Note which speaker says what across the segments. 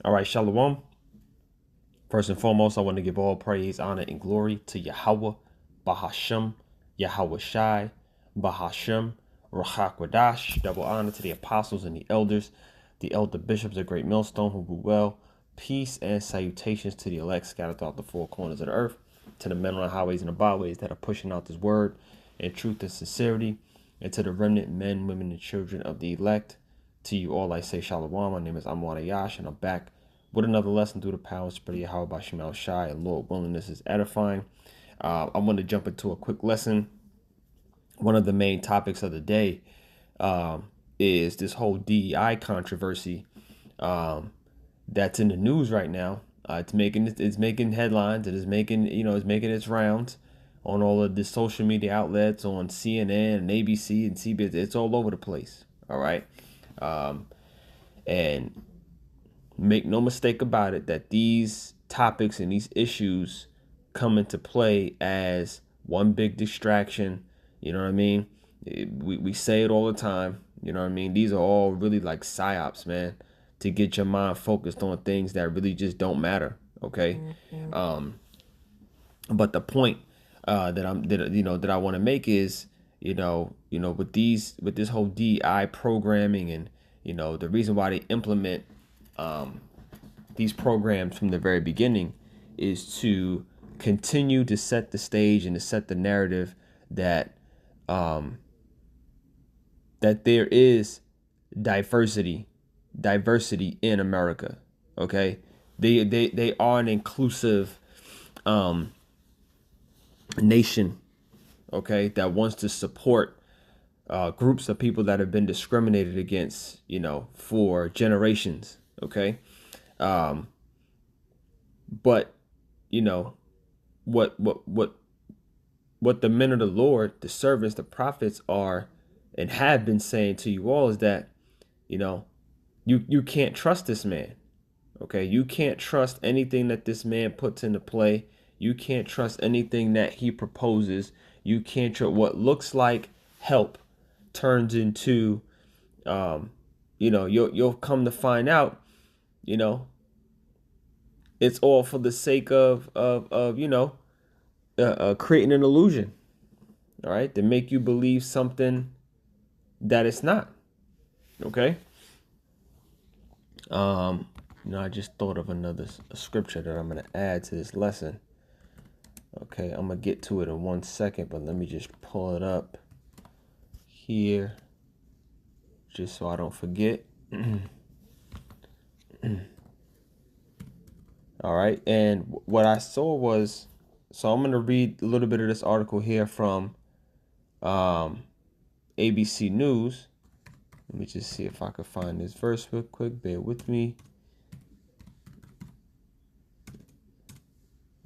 Speaker 1: All right, Shalom. First and foremost, I want to give all praise, honor, and glory to Yahawah, Bahasham, Yahawashi, Bahasham, Rahakwadash. Double honor to the apostles and the elders, the elder bishops of Great Millstone who rule well. Peace and salutations to the elect scattered throughout the four corners of the earth, to the men on the highways and the byways that are pushing out this word in truth and sincerity, and to the remnant men, women, and children of the elect. To you all I say Shalom. My name is Ahyash, and I'm back with another lesson through the power and spread of Yahweh by Shemal Shai, and Lord willing, this is edifying. I want to jump into a quick lesson. One of the main topics of the day is this whole DEI controversy that's in the news right now. It's making headlines. It is making its rounds on all of the social media outlets, on CNN and ABC and CBS. It's all over the place. All right, and make no mistake about it that these topics and these issues come into play as one big distraction. You know what I mean? We say it all the time. You know what I mean? These are all really like psyops, man, to get your mind focused on things that really just don't matter. Okay. But the point that I want to make is, with this whole DI programming, and the reason why they implement these programs from the very beginning is to continue to set the stage and to set the narrative that that there is diversity in America. Okay, they are an inclusive nation. Okay, that wants to support groups of people that have been discriminated against, for generations. Okay. But what the men of the Lord, the servants, the prophets are and have been saying to you all is that, you can't trust this man. Okay, you can't trust anything that this man puts into play. You can't trust anything that he proposes. You can't trust what looks like help turns into, you'll come to find out, it's all for the sake of creating an illusion, all right, to make you believe something that it's not. Okay. I just thought of another scripture that I'm going to add to this lesson. Okay, I'm going to get to it in 1 second, but let me just pull it up here just so I don't forget. All right, and what I saw was, so I'm going to read a little bit of this article here from ABC News. Let me just see if I can find this verse real quick. Bear with me.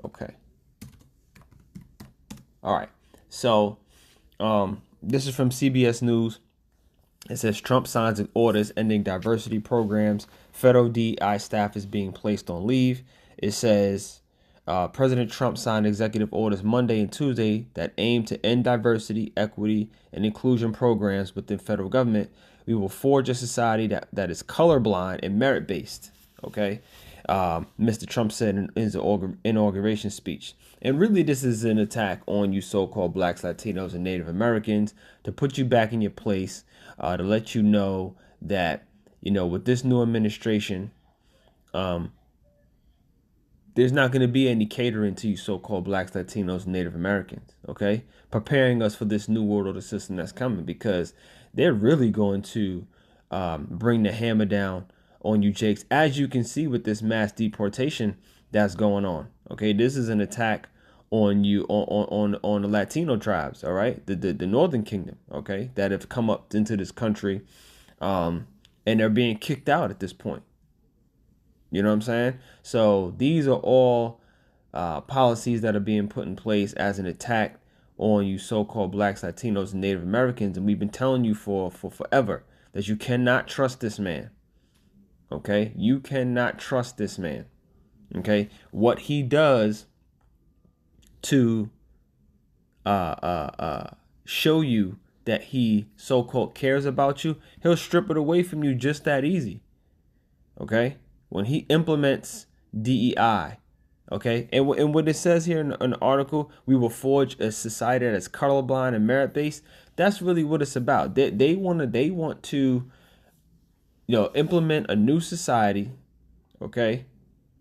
Speaker 1: Okay. All right. So this is from CBS News. It says Trump signs orders ending diversity programs. Federal DEI staff is being placed on leave. It says President Trump signed executive orders Monday and Tuesday that aim to end diversity, equity, and inclusion programs within federal government. We will forge a society that is colorblind and merit-based. Okay. Mr. Trump said in his inauguration speech. And really, this is an attack on you so-called blacks, Latinos, and Native Americans to put you back in your place, to let you know that, with this new administration, there's not going to be any catering to you so-called blacks, Latinos, and Native Americans, okay? Preparing us for this new world order system that's coming, because they're really going to bring the hammer down on you, Jakes, as you can see with this mass deportation that's going on. Okay, this is an attack on you on the Latino tribes, all right, the Northern Kingdom, okay, that have come up into this country, and they're being kicked out at this point. You know what I'm saying? So these are all policies that are being put in place as an attack on you so-called blacks, Latinos, and Native Americans, and we've been telling you for forever that you cannot trust this man. Okay, you cannot trust this man. Okay, what he does to show you that he so-called cares about you, he'll strip it away from you just that easy. Okay, when he implements DEI, okay, and what it says here in the article, we will forge a society that is colorblind and merit based. That's really what it's about. They want to, implement a new society, okay,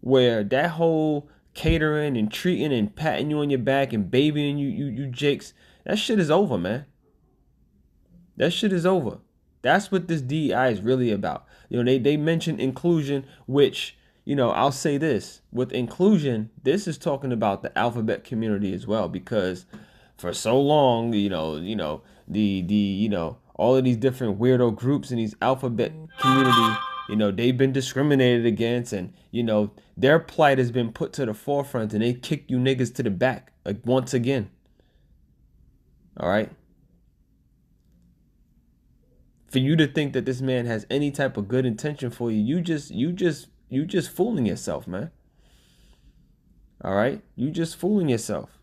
Speaker 1: where that whole catering and treating and patting you on your back and babying you jakes, that shit is over, man. That shit is over. That's what this DEI is really about. They mention inclusion, which, I'll say this. With inclusion, this is talking about the alphabet community as well, because for so long, all of these different weirdo groups in these alphabet community, they've been discriminated against, and, their plight has been put to the forefront, and they kick you niggas to the back, like, once again. All right. For you to think that this man has any type of good intention for you, you just fooling yourself, man. All right, you just fooling yourself.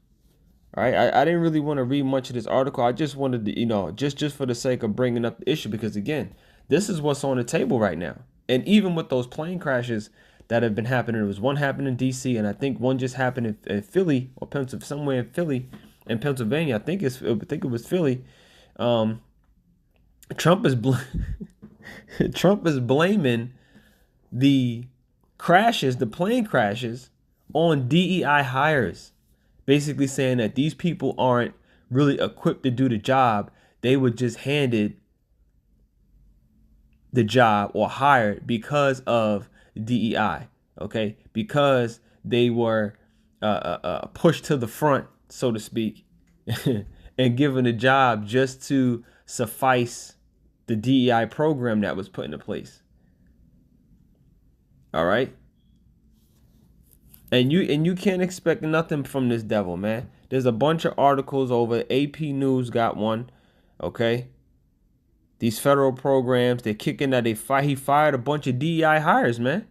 Speaker 1: All right, I didn't really want to read much of this article. I just wanted to, just for the sake of bringing up the issue, because again, this is what's on the table right now. And even with those plane crashes that have been happening, there was one happened in D.C. and I think one just happened in Philly or somewhere in Philly, in Pennsylvania. I think it was Philly. Trump is blaming the plane crashes, on DEI hires, basically saying that these people aren't really equipped to do the job. They were just handed the job or hired because of DEI, okay? Because they were pushed to the front, so to speak, and given a job just to suffice the DEI program that was put into place. All right. And you can't expect nothing from this devil, man. There's a bunch of articles over. AP News got one. Okay. These federal programs, they're kicking that he fired a bunch of DEI hires, man.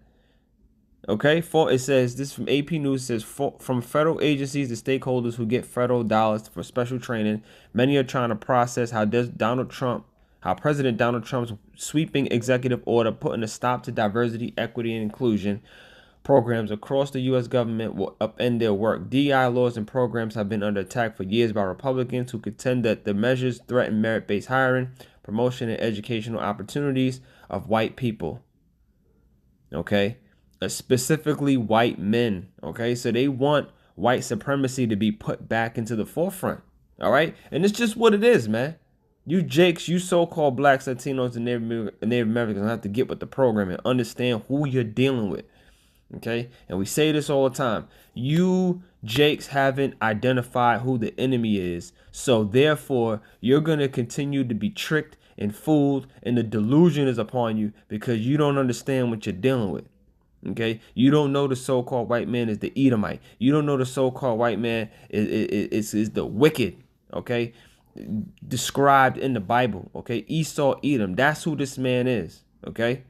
Speaker 1: Okay. It says, this from AP News, says, from federal agencies to stakeholders who get federal dollars for special training, many are trying to process how President Donald Trump's sweeping executive order putting a stop to diversity, equity, and inclusion programs across the U.S. government will upend their work. DEI laws and programs have been under attack for years by Republicans who contend that the measures threaten merit-based hiring, promotion, and educational opportunities of white people. Okay? Specifically white men. Okay? So they want white supremacy to be put back into the forefront. All right? And it's just what it is, man. You jakes, you so-called blacks, Latinos, and Native Americans have to get with the program and understand who you're dealing with. Okay, and we say this all the time. You jakes haven't identified who the enemy is, so therefore you're gonna continue to be tricked and fooled, and the delusion is upon you because you don't understand what you're dealing with. Okay, you don't know the so-called white man is the Edomite. You don't know the so-called white man is the wicked. Okay, described in the Bible. Okay, Esau, Edom. That's who this man is. Okay.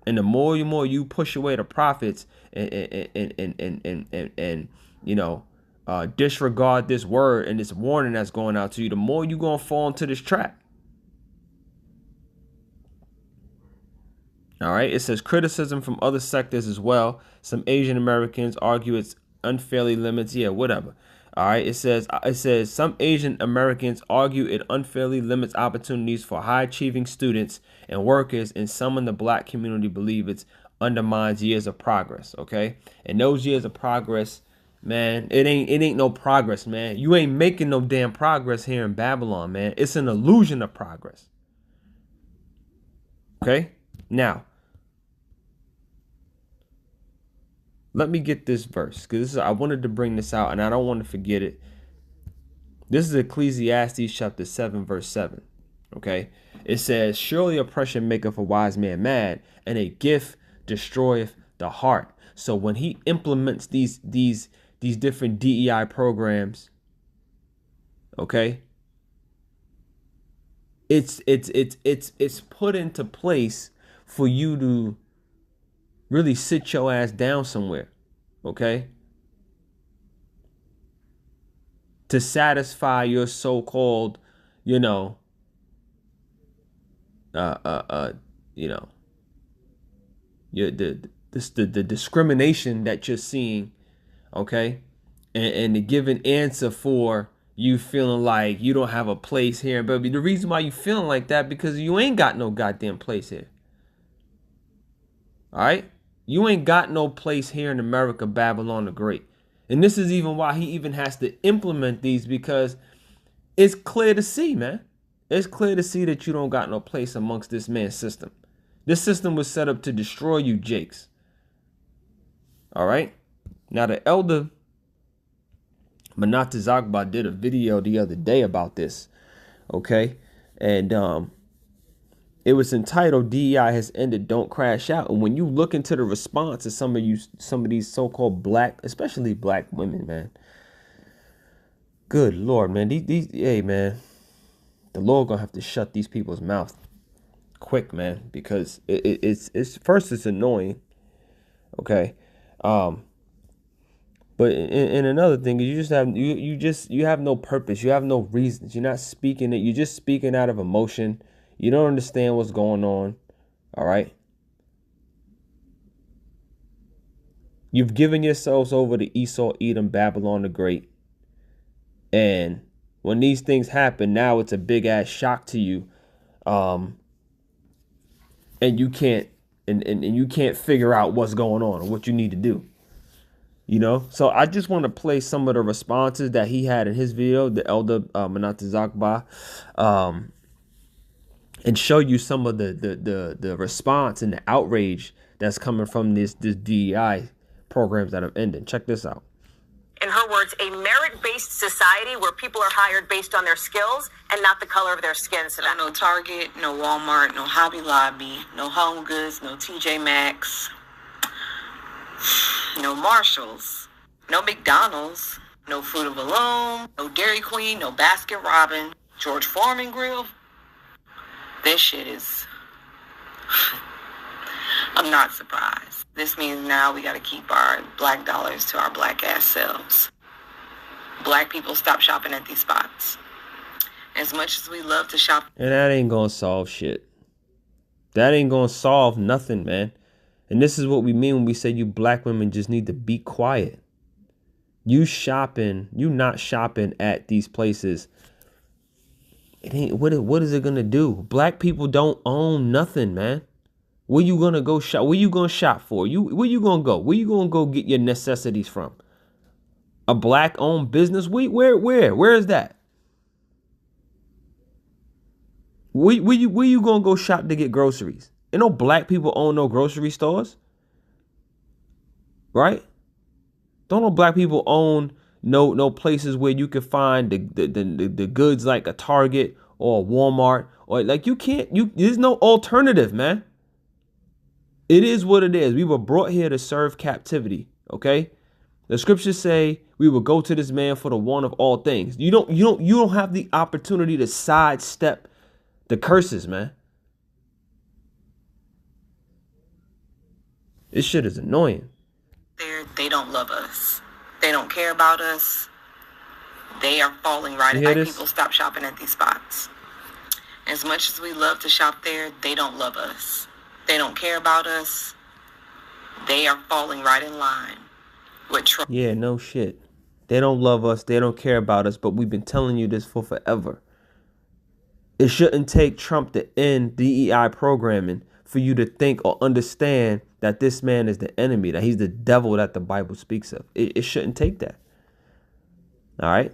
Speaker 1: And the more you push away the prophets and disregard this word and this warning that's going out to you, the more you're going to fall into this trap. All right. It says criticism from other sectors as well. Some Asian Americans argue it's unfairly limits. Yeah, whatever. All right. It says some Asian Americans argue it unfairly limits opportunities for high achieving students and workers, and some in the black community believe it undermines years of progress. Okay. And those years of progress, man, it ain't no progress, man. You ain't making no damn progress here in Babylon, man. It's an illusion of progress. Okay. Now, let me get this verse, because I wanted to bring this out and I don't want to forget it. This is Ecclesiastes chapter 7, verse 7. Okay. It says, surely oppression maketh a wise man mad, and a gift destroyeth the heart. So when he implements these different DEI programs, okay, it's put into place for you to really sit your ass down somewhere, okay? To satisfy your so-called, the discrimination that you're seeing, okay, and to give an answer for you feeling like you don't have a place here. But the reason why you feeling like that, because you ain't got no goddamn place here. All right? You ain't got no place here in America, Babylon the Great. And this is even why he even has to implement these, because it's clear to see, man. It's clear to see that you don't got no place amongst this man's system. This system was set up to destroy you, Jakes. All right? Now, the elder Manata Zagba did a video the other day about this, okay? And it was entitled "DEI has ended, don't crash out." And when you look into the response of some of these so-called black, especially black women, man, good Lord, man, hey, man, the Lord gonna have to shut these people's mouths quick, man, because it's first, it's annoying, okay? But and another thing is you have no purpose. You have no reasons. You're not speaking it. You're just speaking out of emotion. You don't understand what's going on. All right. You've given yourselves over to Esau, Edom, Babylon the Great. And when these things happen, now it's a big ass shock to you. And you can't and you can't figure out what's going on or what you need to do. You know, so I just want to play some of the responses that he had in his video, the elder Manata Zagba, and show you some of the response and the outrage that's coming from this DEI programs that have ended. Check this out.
Speaker 2: In her words, a merit-based society where people are hired based on their skills and not the color of their skin. So no Target, no Walmart, no Hobby Lobby, no Home Goods, no TJ Maxx. No Marshalls, no McDonald's, no Fruit of the Loom, no Dairy Queen, no Baskin Robbins, George Foreman Grill. This shit is... I'm not surprised. This means now we got to keep our black dollars to our black ass selves. Black people stop shopping at these spots. As much as we love to shop...
Speaker 1: And that ain't gonna solve shit. That ain't gonna solve nothing, man. And this is what we mean when we say you black women just need to be quiet. You not shopping at these places. It ain't, what is it gonna do? Black people don't own nothing, man. Where you gonna go shop? Where you gonna shop for? Where you gonna go? Where you gonna go get your necessities from? A black owned business? Where is that? Where you gonna go shop to get groceries? Ain't no black people own no grocery stores, right? Don't no black people own no places where you can find the goods like a Target or a Walmart, or like there's no alternative, man. It is what it is. We were brought here to serve captivity, okay? The scriptures say we will go to this man for the one of all things. You don't have the opportunity to sidestep the curses, man. This shit is annoying.
Speaker 2: They don't love us. They don't care about us. They are falling right. Black people stop shopping at these spots. As much as we love to shop there, they don't love us. They don't care about us. They are falling right in line with Trump.
Speaker 1: Yeah, no shit. They don't love us. They don't care about us. But we've been telling you this for forever. It shouldn't take Trump to end DEI programming for you to think or understand that this man is the enemy, that he's the devil that the Bible speaks of. It shouldn't take that. All right.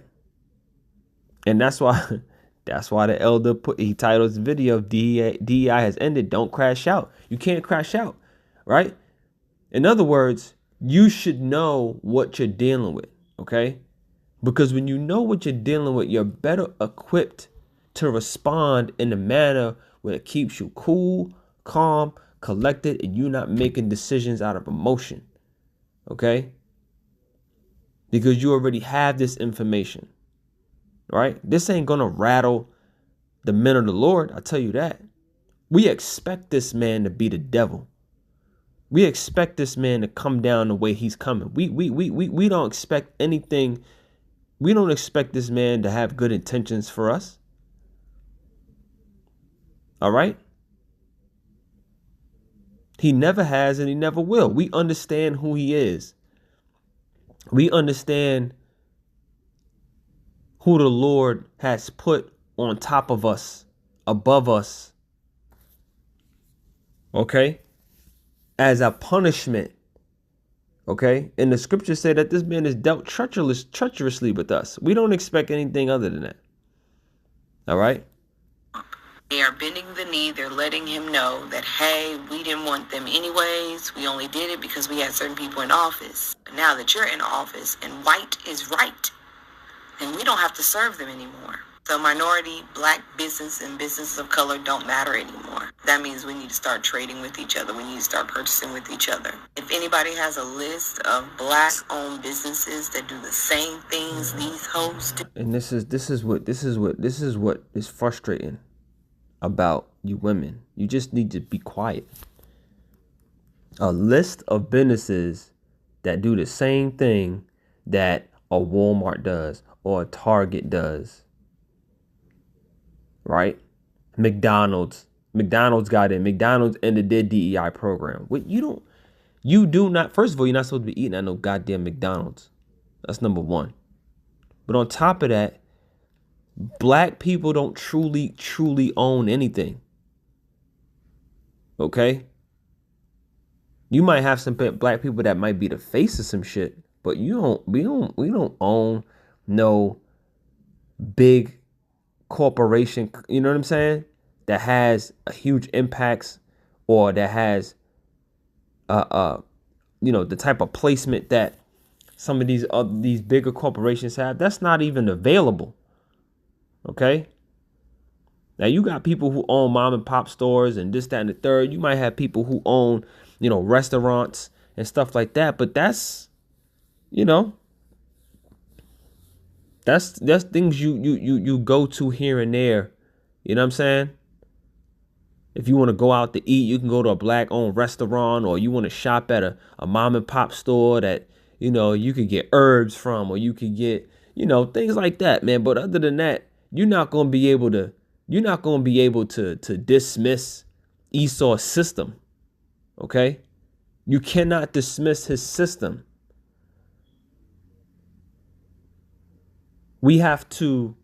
Speaker 1: And that's why the elder he titled his video, DEI has ended. Don't crash out. You can't crash out. Right. In other words, you should know what you're dealing with. OK, because when you know what you're dealing with, you're better equipped to respond in a manner where it keeps you cool, calm, collected, and you're not making decisions out of emotion. Okay? Because you already have this information. Right? This ain't gonna rattle the men of the Lord, I tell you that. We expect this man to be the devil. We expect this man to come down the way he's coming. We don't expect anything. We don't expect this man to have good intentions for us. All right? He never has and he never will. We understand who he is. We understand who the Lord has put on top of us, above us. Okay? As a punishment. Okay? And the scriptures say that this man is dealt treacherously with us. We don't expect anything other than that. All right?
Speaker 2: They are bending the knee. They're letting him know that, hey, we didn't want them anyways. We only did it because we had certain people in office. But now that you're in office and white is right, then we don't have to serve them anymore. So minority, black business and businesses of color don't matter anymore. That means we need to start trading with each other. We need to start purchasing with each other. If anybody has a list of black-owned businesses that do the same things these hoes do.
Speaker 1: And this is what is frustrating about you women. You just need to be quiet. A list of businesses that do the same thing that a Walmart does or a Target does. Right? McDonald's got in. McDonald's ended their DEI program. What you do not, first of all, you're not supposed to be eating at no goddamn McDonald's. That's number one. But on top of that, black people don't truly own anything. Okay? You might have some black people that might be the face of some shit, but we don't own no big corporation, you know what I'm saying, that has a huge impacts or that has the type of placement that some of these bigger corporations have. That's not even available. Okay? Now you got people who own mom and pop stores and this, that, and the third. You might have people who own, restaurants and stuff like that, but that's things you go to here and there. You know what I'm saying? If you want to go out to eat, you can go to a black-owned restaurant, or you want to shop at a mom and pop store that, you could get herbs from, or you could get, things like that, man. But other than that, you're not going to be able to dismiss Esau's system. Okay? You cannot dismiss his system. We have to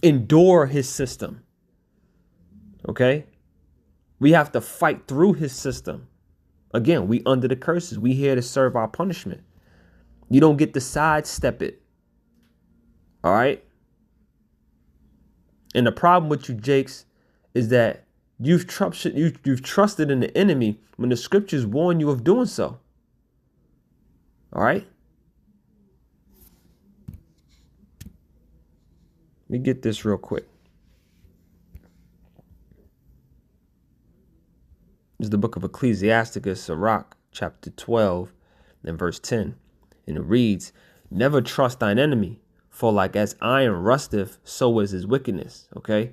Speaker 1: endure his system. Okay? We have to fight through his system. Again, we under the curses. We here to serve our punishment. You don't get to sidestep it. All right? And the problem with you, Jakes, is that you've trusted in the enemy when the scriptures warn you of doing so. All right? Let me get this real quick. This is the book of Ecclesiasticus, Sirach, chapter 12, and verse 10. And it reads, "Never trust thine enemy, for like as iron rusteth, so is his wickedness." Okay?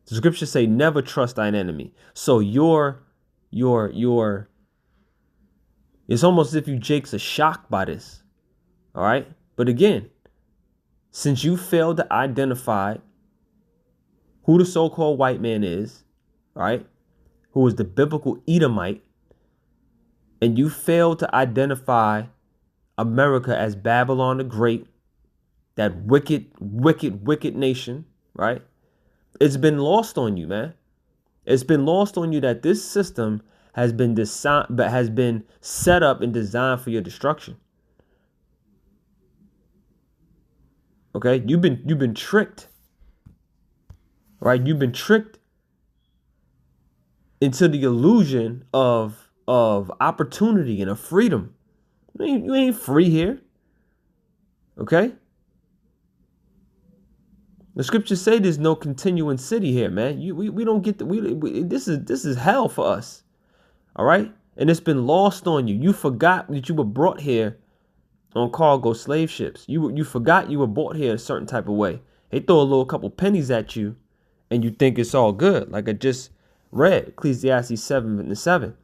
Speaker 1: The scriptures say never trust thine enemy. So it's almost as if you Jakes are shocked by this. All right? But again, since you failed to identify who the so-called white man is, right, who is the biblical Edomite, and you failed to identify America as Babylon the Great, that wicked nation, right, it's been lost on you, man. It's been lost on you that this system has been set up and designed for your destruction. Okay, you've been tricked, right? You've been tricked into the illusion of opportunity and of freedom. You ain't free here. Okay? The scriptures say there's no continuing city here, man. We don't get this is hell for us. All right? And it's been lost on you. You forgot that you were brought here on cargo slave ships. You forgot you were brought here a certain type of way. They throw a couple pennies at you and you think it's all good. Like I just read, Ecclesiastes 7:7.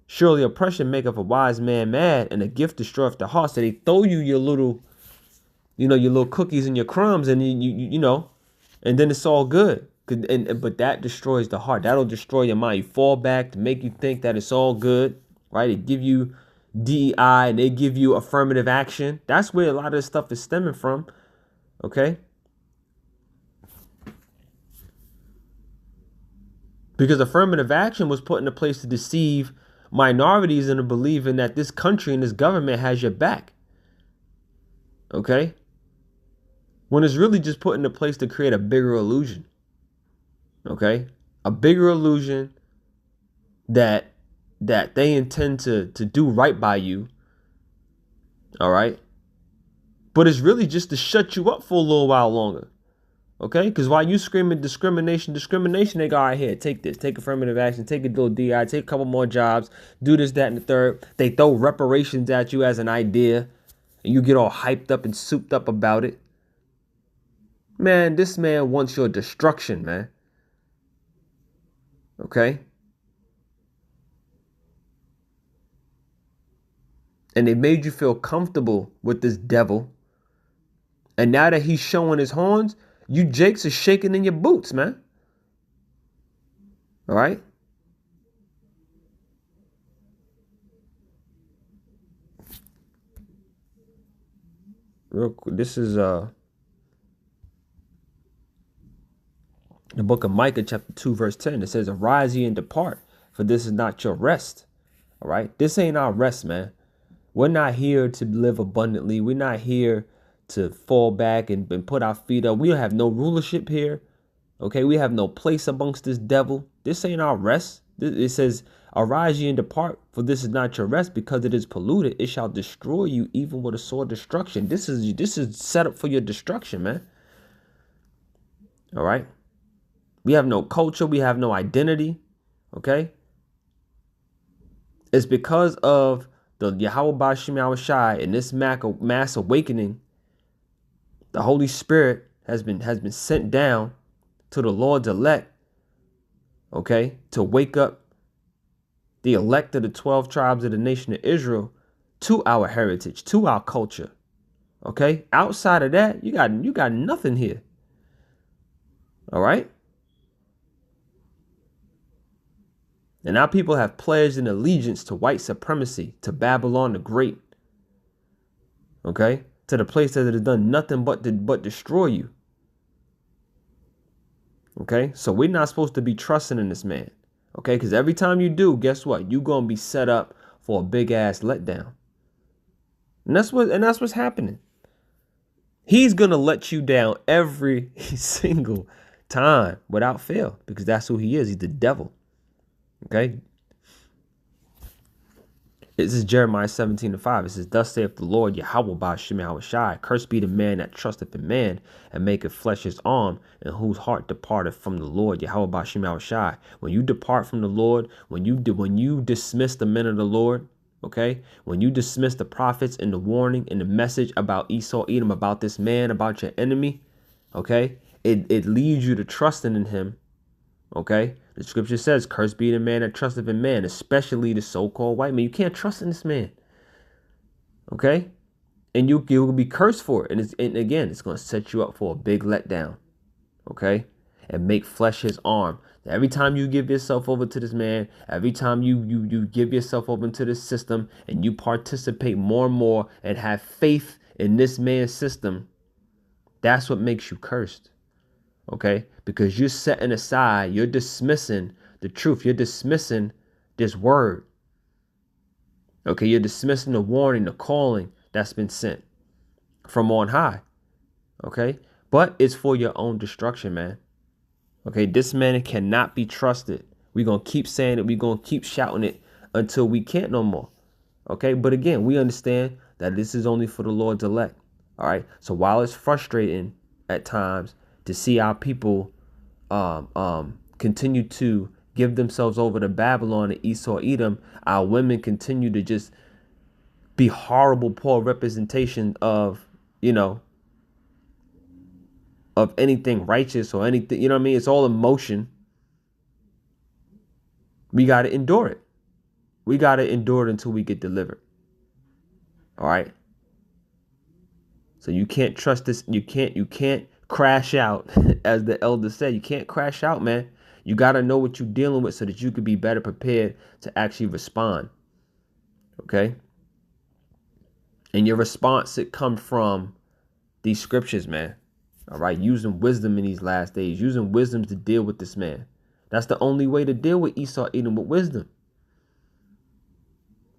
Speaker 1: "Surely oppression maketh a wise man mad, and a gift destroyeth the heart." So they throw you your little cookies and your crumbs, and you and then it's all good. But that destroys the heart. That'll destroy your mind. You fall back to make you think that it's all good, right? They give you DEI and they give you affirmative action. That's where a lot of this stuff is stemming from, okay? Because affirmative action was put into place to deceive minorities into believing that this country and this government has your back, okay? When it's really just put into place to create a bigger illusion, okay? A bigger illusion that they intend to do right by you, all right? But it's really just to shut you up for a little while longer, okay? Because while you screaming discrimination, they go, all right, here, take this, take affirmative action, take a little DI, take a couple more jobs, do this, that, and the third. They throw reparations at you as an idea, and you get all hyped up and souped up about it. Man, this man wants your destruction, man. Okay? And they made you feel comfortable with this devil. And now that he's showing his horns, you jakes are shaking in your boots, man. All right? Real quick, this is the book of Micah, chapter 2, verse 10. It says, arise ye and depart, for this is not your rest. All right? This ain't our rest, man. We're not here to live abundantly. We're not here to fall back and put our feet up. We have no rulership here. Okay? We have no place amongst this devil. This ain't our rest. It says, arise ye and depart, for this is not your rest, because it is polluted. It shall destroy you even with a sword destruction. This is set up for your destruction, man. All right? We have no culture. We have no identity. Okay? It's because of the Yahawashi and this mass awakening. The Holy Spirit has been sent down to the Lord's elect. Okay? To wake up the elect of the 12 tribes of the nation of Israel to our heritage, to our culture. Okay? Outside of that, you got nothing here. All right? And now people have pledged an allegiance to white supremacy, to Babylon the Great. Okay? To the place that it has done nothing but destroy you. Okay? So we're not supposed to be trusting in this man. Okay? Because every time you do, guess what? You're going to be set up for a big ass letdown. And that's what's happening. He's going to let you down every single time without fail, because that's who he is. He's the devil. Okay. This is Jeremiah 17:5. It says, thus saith the Lord Yahawah by Hashem Yahawashi, cursed be the man that trusteth in man and maketh flesh his arm, and whose heart departeth from the Lord. Yahawah by Hashem Yahawashi. When you depart from the Lord, when you dismiss the men of the Lord, okay, when you dismiss the prophets and the warning and the message about Esau, Edom, about this man, about your enemy, okay, it leads you to trusting in him. Okay, the scripture says, cursed be the man that trusteth in man, especially the so-called white man. You can't trust in this man. Okay, and you will be cursed for it. And again, it's going to set you up for a big letdown. Okay, and make flesh his arm. Every time you give yourself over to this man, every time you give yourself over into this system and you participate more and more and have faith in this man's system, that's what makes you cursed. Okay, because you're setting aside, you're dismissing the truth. You're dismissing this word. Okay, you're dismissing the warning, the calling that's been sent from on high. Okay, but it's for your own destruction, man. Okay, this man cannot be trusted. We're going to keep saying it. We're going to keep shouting it until we can't no more. Okay, but again, we understand that this is only for the Lord's elect. All right, so while it's frustrating at times to see our people continue to give themselves over to Babylon and Esau, Edom, our women continue to just be horrible, poor representation of, of anything righteous or anything, you know what I mean? It's all emotion. We got to endure it. We got to endure it until we get delivered. All right. So you can't trust this. You can't crash out, as the elder said. You can't crash out, man. You got to know what you're dealing with so that you could be better prepared to actually respond. Okay? And your response should come from these scriptures, man. All right? Using wisdom in these last days. Using wisdom to deal with this man. That's the only way to deal with Esau, Edom, with wisdom.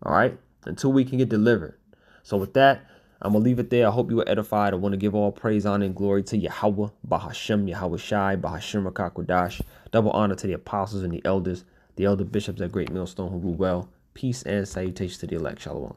Speaker 1: All right? Until we can get delivered. So with that, I'm going to leave it there. I hope you were edified. I want to give all praise, honor, and glory to Yahawah, Bahasham, Yahawashi, Bahasham, Rakakwadash. Double honor to the apostles and the elder bishops at Great Millstone who rule well. Peace and salutations to the elect. Shalom.